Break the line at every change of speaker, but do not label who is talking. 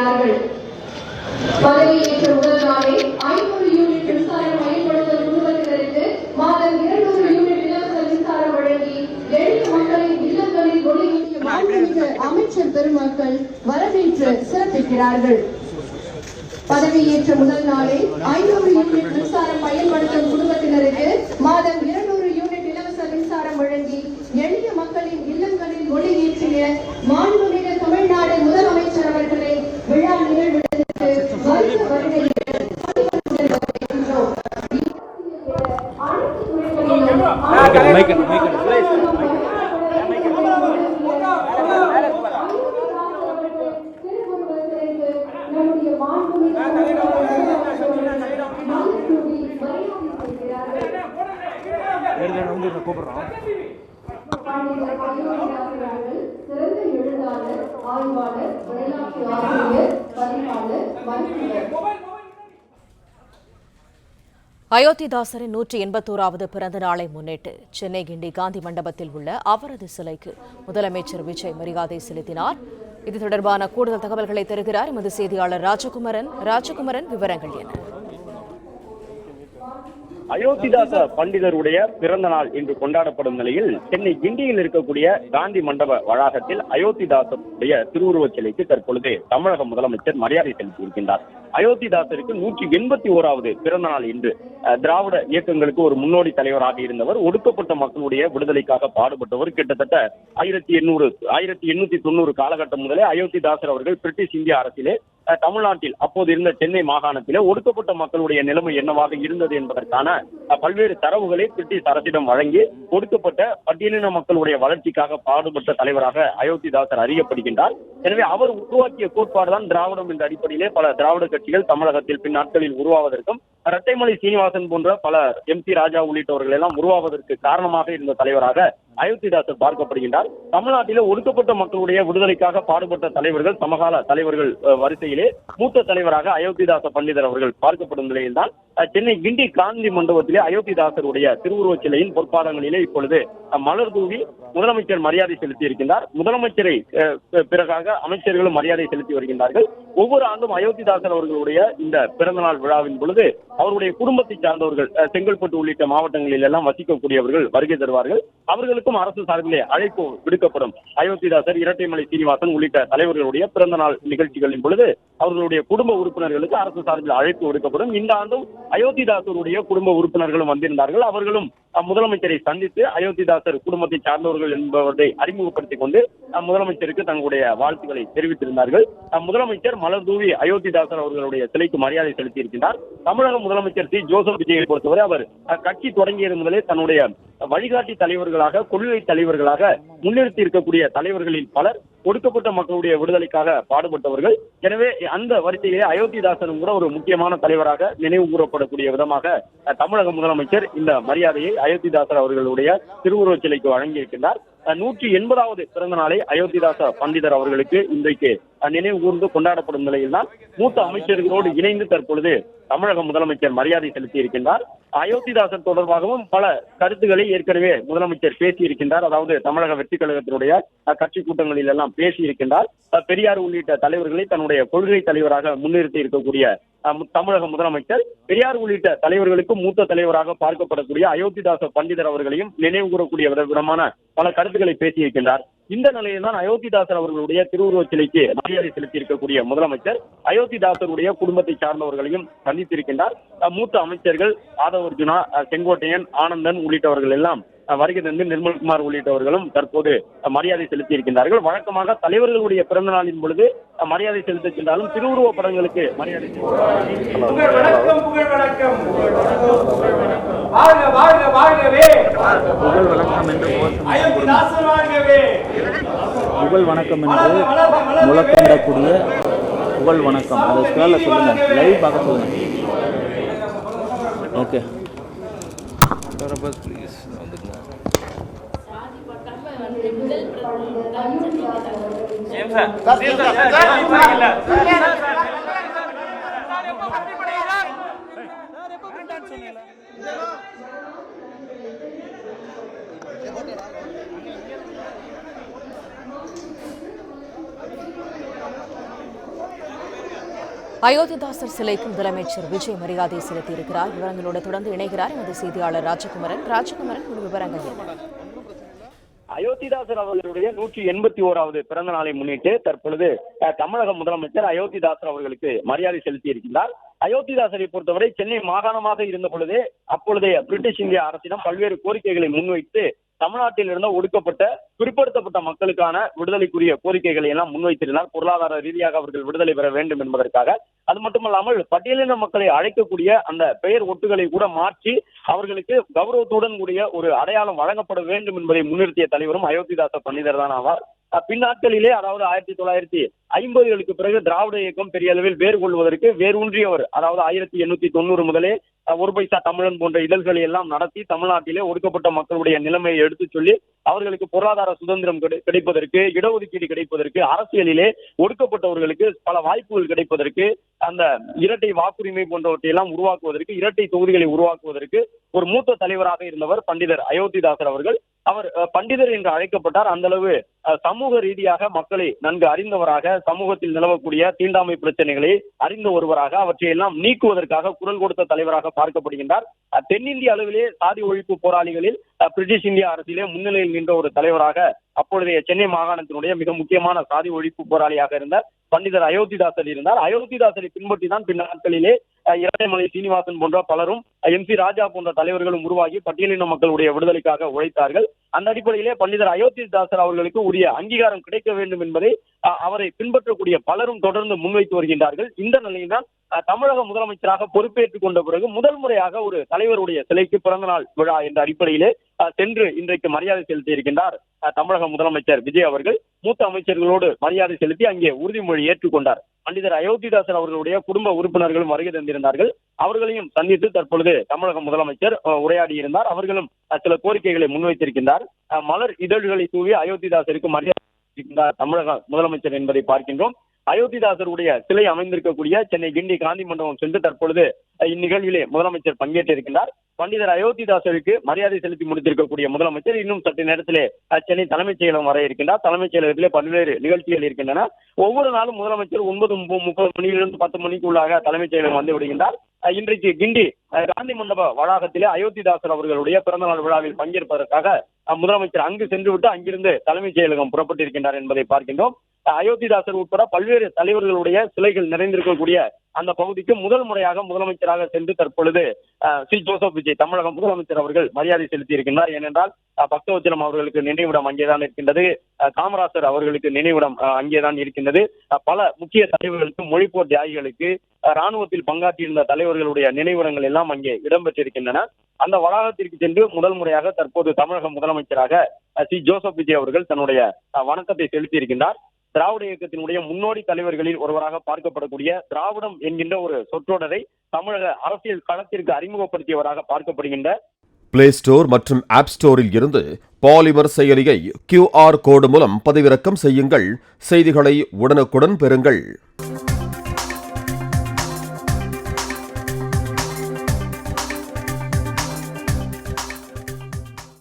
சிறப்பிக்கிறார்கள். பதவியேற்ற முதல் நாளே 500 யூனிட் மின்சாரம் பயன்படுத்தும் குடும்பத்தினருக்கு மாதம் 200 யூனிட் இலவச மின்சாரம் வழங்கி எளிய மக்களின் இல்லங்களில் ஒளியூட்டிய மாண்புமிகு அமைச்சர் பெருமக்கள் வரவேற்று சிறப்பிக்கிறார்கள். பதவியேற்ற முதல் நாளே 500 யூனிட் மின்சாரம் பயன்படுத்தும் குடும்பத்தினருக்கு மாதம் 200 யூனிட் இலவச மின்சாரம் வழங்கி எளிய மக்களின் இல்லங்களில் ஒளியேற்றிய மாண்புமிகு தமிழ்நாடு முதலமைச்சர் அவர்களை விழா நிகழ்விடத்திற்கு வருக வருகை சிறந்த எழுத்தாளர், ஆய்வாளர், வரலாற்று ஆசிரியர், பதிவாளர், மருத்துவர்.
அயோத்திதாசரின் 181வது பிறந்த நாளை முன்னிட்டு சென்னை கிண்டி காந்தி மண்டபத்தில் உள்ள அவரது சிலைக்கு முதலமைச்சர் விஜய் மரியாதை செலுத்தினார். இது தொடர்பான கூடுதல் தகவல்களை தருகிறார் எமது செய்தியாளர் ராஜகுமரன். விவரங்கள் என்ன?
அயோத்திதாச பண்டிதருடைய பிறந்த நாள் இன்று கொண்டாடப்படும் நிலையில் சென்னை கிண்டியில் இருக்கக்கூடிய காந்தி மண்டப வளாகத்தில் அயோத்திதாசருடைய திருவுருவச் சிலைக்கு தற்பொழுது தமிழக முதலமைச்சர் மரியாதை செலுத்தியிருக்கின்றார். அயோத்திதாசருக்கு 181வது பிறந்த நாள் இன்று. திராவிட இயக்கங்களுக்கு ஒரு முன்னோடி தலைவராக இருந்தவர், ஒடுக்கப்பட்ட மக்களுடைய விடுதலைக்காக பாடுபட்டவர். கிட்டத்தட்ட 1890 காலகட்டம் முதலே அயோத்திதாசர் அவர்கள் பிரிட்டிஷ் இந்திய அரசிலே தமிழ்நாட்டில் அப்போது இருந்த சென்னை மாகாணத்திலே ஒடுக்கப்பட்ட மக்களுடைய நிலைமை என்னவாக இருந்தது என்பதற்கான பல்வேறு தரவுகளை பிரிட்டிஷ் அரசிடம் வழங்கி ஒடுக்கப்பட்ட பட்டியலின மக்களுடைய வளர்ச்சிக்காக பாடுபட்ட தலைவராக அயோத்திதாசர் அறியப்படுகின்றார். எனவே அவர் உருவாக்கிய கோட்பாடுதான் திராவிடம் என்ற அடிப்படையிலே பல திராவிட கட்சிகள் தமிழகத்தில் பின் நாட்களில் உருவாவதற்கும் இரட்டைமலை சீனிவாசன் போன்ற பல எம்.சி. ராஜா உள்ளிட்டவர்கள் எல்லாம் உருவாவதற்கு காரணமாக இருந்த தலைவராக அயோத்திதாசர் பார்க்கப்படுகின்றார். தமிழ்நாட்டிலே ஒடுக்கப்பட்ட மக்களுடைய விடுதலைக்காக பாடுபட்ட தலைவர்கள், சமகால தலைவர்கள் வரிசையிலே மூத்த தலைவராக அயோத்திதாச பண்டிதர் அவர்கள் பார்க்கப்படும் நிலையில்தான் சென்னை கிண்டி காந்தி மண்டபத்திலே அயோத்திதாசருடைய திருவுருவச் சிலையின் பொற்பாதங்களிலே இப்பொழுது மலர் தூவி முதலமைச்சர் மரியாதை செலுத்தி இருக்கின்றார். முதலமைச்சரை பிறகாக அமைச்சர்களும் மரியாதை செலுத்தி வருகின்றார்கள். ஒவ்வொரு ஆண்டும் அயோத்திதாசர் அவர்களுடைய இந்த பிறந்த நாள் விழாவின் பொழுது அவருடைய குடும்பத்தை சார்ந்தவர்கள் செங்கல்பட்டு உள்ளிட்ட மாவட்டங்களில் எல்லாம் வசிக்கக்கூடியவர்கள் வருகை தருவார்கள். அவர்களுக்கும் அரசு சார்பிலே அழைப்பு விடுக்கப்படும். அயோத்திதாசர், இரட்டைமலை சீனிவாசன் உள்ளிட்ட தலைவர்களுடைய பிறந்த நாள் நிகழ்ச்சிகளின் பொழுது அவர்களுடைய குடும்ப உறுப்பினர்களுக்கு அரசு சார்பில் அழைப்பு விடுக்கப்படும். இந்த ஆண்டும் அயோத்திதாசருடைய குடும்ப உறுப்பினர்களும் வந்திருந்தார்கள். அவர்களும் முதலமைச்சரை சந்தித்து அயோத்திதாசர் குடும்பத்தை சார்ந்தவர்கள் என்பவரை அறிமுகப்படுத்திக் கொண்டு முதலமைச்சருக்கு தங்களுடைய வாழ்த்துக்களை தெரிவித்திருந்தார்கள். முதலமைச்சர் மலர் தூவி அயோத்திதாசர் அவர்களுடைய சிலைக்கு மரியாதை செலுத்தி இருக்கின்றார். தமிழக முதலமைச்சர் சி. ஜோசப் விஜயை பொறுத்தவரை அவர் கட்சி தொடங்கியது முதலே தன்னுடைய வழிகாட்டி தலைவர்களாக, கொள்கை தலைவர்களாக முன்னிறுத்தி இருக்கக்கூடிய தலைவர்களில் பலர் ஒடுக்கப்பட்ட மக்களுடைய விடுதலைக்காக பாடுபட்டவர்கள். எனவே அந்த வரிசையிலே அயோத்திதாசனும் கூட ஒரு முக்கியமான தலைவராக நினைவு கூறப்படக்கூடிய விதமாக தமிழக முதலமைச்சர் இந்த மரியாதையை அயோத்திதாசர் அவர்களுடைய திருவுருவச் சிலைக்கு வழங்கியிருக்கின்றார். 180வது பிறந்த நாளை அயோத்திதாச பண்டிதர் அவர்களுக்கு இன்றைக்கு நினைவு கூர்ந்து கொண்டாடப்படும் நிலையில்தான் மூத்த அமைச்சர்களோடு இணைந்து தற்பொழுது தமிழக முதலமைச்சர் மரியாதை செலுத்தி இருக்கின்றார். அயோத்திதாசர் தொடர்பாகவும் பல கருத்துக்களை ஏற்கனவே முதலமைச்சர் பேசியிருக்கின்றார். அதாவது தமிழக வெற்றி கழகத்தினுடைய கட்சி கூட்டங்களில் எல்லாம் பேசியிருக்கின்றார். பெரியார் உள்ளிட்ட தலைவர்களை தன்னுடைய கொள்கை தலைவராக முன்னிறுத்தி இருக்கக்கூடிய தமிழக முதலமைச்சர் பெரியார் உள்ளிட்ட தலைவர்களுக்கு மூத்த தலைவராக பார்க்கப்படக்கூடிய அயோத்திதாச பண்டிதர் அவர்களையும் நினைவு கூறக்கூடிய விதமான பல கருத்துக்களை பேசியிருக்கின்றார். இந்த நிலையில் தான் அயோத்திதாசர் அவர்களுடைய திருவுருவச் சிலைக்கு மரியாதை செலுத்தி இருக்கக்கூடிய முதலமைச்சர் அயோத்திதாசருடைய குடும்பத்தை சார்ந்தவர்களையும் சந்தித்திருக்கின்றார். மூத்த அமைச்சர்கள் ஆதவர்ஜுனா, செங்கோட்டையன், ஆனந்தன் உள்ளிட்டவர்கள் எல்லாம் வருகை தந்து நிர்மல்குமார் உள்ளிட்டவர்களும் தற்போது மரியாதை செலுத்தி இருக்கின்றார்கள். வழக்கமாக தலைவர்களுடைய பிறந்த நாளின் பொழுது மரியாதை செலுத்த சென்றாலும் திருவுருவ படங்களுக்கு மரியாதை
புகழ் வணக்கம் என்று முழக்கமிடக்கூடிய புகழ் வணக்கம் அதை ஸ்கேல சொல்லுங்க, லைவ் பார்க்க சொல்லுங்க. ஓகே
அயோத்திதாசர் சிலைக்கு முதலமைச்சர் விஜய் மரியாதை செலுத்தியிருக்கிறார். விவரங்களோடு தொடர்ந்து இணைகிறார் எமது செய்தியாளர் ராஜகுமரன். விவரங்கள் என்ன?
அயோத்திதாசர் அவர்களுடைய 181வது பிறந்த நாளை முன்னிட்டு தற்பொழுது தமிழக முதலமைச்சர் அயோத்திதாசர் அவர்களுக்கு மரியாதை செலுத்தி இருக்கின்றார். அயோத்திதாசரை பொறுத்தவரை சென்னை மாகாணமாக இருந்த பொழுதே அப்பொழுதைய பிரிட்டிஷ் இந்திய அரசிடம் பல்வேறு கோரிக்கைகளை முன்வைத்து தமிழ்நாட்டில் இருந்த ஒடுக்கப்பட்ட பிற்படுத்தப்பட்ட மக்களுக்கான விடுதலைக்குரிய கோரிக்கைகளை எல்லாம் முன்வைத்திருந்தார். பொருளாதார ரீதியாக அவர்கள் விடுதலை பெற வேண்டும் என்பதற்காக. அது மட்டுமல்லாமல் பட்டியலின மக்களை அழைக்கக்கூடிய அந்த பெயர் ஒட்டுகளை கூட மாற்றி அவர்களுக்கு கௌரவத்துடன் கூடிய ஒரு அடையாளம் வழங்கப்பட வேண்டும் என்பதை முன்னிறுத்திய தலைவரும் அயோத்திதாச பண்டிதர் தான் ஆவார். பின்னாட்களிலே, அதாவது 1950களுக்கு பிறகு திராவிட இயக்கம் பெரிய அளவில் வேறு கொள்வதற்கு வேரூன்றியவர். அதாவது 1890 முதலே ஒரு பைசா தமிழன் போன்ற இதழ்களை எல்லாம் நடத்தி தமிழ்நாட்டிலே ஒடுக்கப்பட்ட மக்களுடைய நிலைமையை எடுத்துச் சொல்லி அவர்களுக்கு பொருளாதார சுதந்திரம் கிடைப்பதற்கு, இடஒதுக்கீடு கிடைப்பதற்கு, அரசியலிலே ஒடுக்கப்பட்டவர்களுக்கு பல வாய்ப்புகள் கிடைப்பதற்கு, அந்த இரட்டை வாக்குரிமை போன்றவற்றை எல்லாம் உருவாக்குவதற்கு, இரட்டை தொகுதிகளை உருவாக்குவதற்கு ஒரு மூத்த தலைவராக இருந்தவர் பண்டிதர் அயோத்திதாசர் அவர்கள். அவர் பண்டிதர் என்று அழைக்கப்பட்டார். அந்த அளவு சமூக ரீதியாக மக்களை நன்கு அறிந்தவராக, சமூகத்தில் நிலவக்கூடிய தீண்டாமை பிரச்சனைகளை அறிந்த ஒருவராக, அவற்றையெல்லாம் நீக்குவதற்காக குரல் கொடுத்த தலைவராக பார்க்கப்படுகின்றார். தென்னிந்திய அளவிலே சாதி ஒழிப்பு போராளிகளில் பிரிட்டிஷ் இந்திய அரசிலே முன்னிலையில் நின்ற ஒரு தலைவராக அப்பொழுதைய சென்னை மாகாணத்தினுடைய மிக முக்கியமான சாதி ஒழிப்பு போராளியாக இருந்த பண்டிதர் அயோத்திதாசர் இருந்தார். அயோத்திதாசரை பின்பற்றி தான் பின்னாட்களிலே இரட்டைமலை சீனிவாசன் போன்ற பலரும், MC ராஜா போன்ற தலைவர்களும் உருவாகி பட்டியலின மக்களுடைய விடுதலைக்காக உழைத்தார்கள். அந்த அடிப்படையிலே பண்டிதர் அயோத்திதாசர் அவர்களுக்கு உரிய அங்கீகாரம் கிடைக்க வேண்டும் என்பதை அவரை பின்பற்றக்கூடிய பலரும் தொடர்ந்து முன்வைத்து வருகின்றார்கள். இந்த நிலையில்தான் தமிழக முதலமைச்சராக பொறுப்பேற்றுக் கொண்ட பிறகு முதல் முறையாக ஒரு தலைவருடைய சிலைக்கு பிறந்தநாள் விழா என்ற அடிப்படையிலே சென்று இன்றைக்கு மரியாதை செலுத்தி இருக்கின்றார் தமிழக முதலமைச்சர் விஜய் அவர்கள். மூத்த அமைச்சர்களோடு மரியாதை செலுத்தி அங்கே உறுதிமொழி ஏற்றுக்கொண்டார். பண்டிதர் அயோத்திதாசர் அவர்களுடைய குடும்ப உறுப்பினர்களும் வருகை தந்திருந்தார்கள். அவர்களையும் சந்தித்து தற்பொழுது தமிழக முதலமைச்சர் உரையாடி இருந்தார். அவர்களும் சில கோரிக்கைகளை முன்வைத்திருக்கின்றார். மலர் இதழ்களை தூவி அயோத்திதாசருக்கு மரியாதை தமிழக முதலமைச்சர் என்பதை பார்க்கின்றோம். அயோத்திதாசருடைய சிலை அமைந்திருக்கக்கூடிய சென்னை கிண்டி காந்தி மண்டபம் சென்று தற்பொழுது இந்நிகழ்விலே முதலமைச்சர் பங்கேற்றிருக்கின்றார். பண்டிதர் அயோத்திதாசருக்கு மரியாதை செலுத்தி முடித்திருக்கக்கூடிய முதலமைச்சர் இன்னும் சற்று நேரத்திலே சென்னை தலைமைச் செயலகம் வர இருக்கின்றார். தலைமைச் செயலகத்திலே பல்வேறு நிகழ்ச்சிகள் இருக்கின்றன. ஒவ்வொரு நாளும் முதலமைச்சர் 9:30 மணியிலிருந்து 10 மணிக்குள்ளாக தலைமைச் செயலகம் வந்து விடுகின்றார். இன்றைக்கு கிண்டி காந்தி மண்டப வளாகத்திலே அயோத்திதாசர் அவர்களுடைய பிறந்தநாள் விழாவில் பங்கேற்பதற்காக முதலமைச்சர் அங்கு சென்றுவிட்டு அங்கிருந்து தலைமைச் செயலகம் புறப்பட்டிருக்கின்றார் என்பதை பார்க்கின்றோம். அயோத்திதாசர் உட்பட பல்வேறு தலைவர்களுடைய சிலைகள் நிறைந்திருக்கக்கூடிய அந்த பகுதிக்கு முதல் முறையாக முதலமைச்சராக சென்று தற்பொழுது சி ஜோசப் விஜய் தமிழக முதலமைச்சர் அவர்கள் மரியாதை செலுத்தி இருக்கின்றார். ஏனென்றால் பக்தவச்சலம் அவர்களுக்கு நினைவிடம் அங்கேதான் இருக்கின்றது. காமராசர் அவர்களுக்கு நினைவிடம் அங்கேதான் இருக்கின்றது. பல முக்கிய தலைவர்களுக்கு, மொழிப்போர் தியாகிகளுக்கு, ராணுவத்தில் பங்காற்றியிருந்த தலைவர்களுடைய நினைவிடங்கள் எல்லாம் அங்கே இடம்பெற்றிருக்கின்றன. அந்த வளாகத்திற்கு சென்று முதல் முறையாக தற்போது தமிழக முதலமைச்சராக சி ஜோசப் விஜய் அவர்கள் தன்னுடைய வணக்கத்தை செலுத்தி இருக்கின்றார். திராவிட இயக்கத்தினுடைய முன்னோடி தலைவர்களில் ஒருவராக பார்க்கப்படக்கூடிய திராவிடம் என்கின்ற ஒரு சொற்றொடரை தமிழக அரசியல் களத்திற்கு அறிமுகப்படுத்தியவராக பார்க்கப்படுகின்ற
பிளே ஸ்டோர் மற்றும் ஆப் ஸ்டோரில் இருந்து பாலிமர் செயலியை QR கோடு மூலம் பதிவிறக்கம் செய்யுங்கள். செய்திகளை உடனுக்குடன் பெறுங்கள்.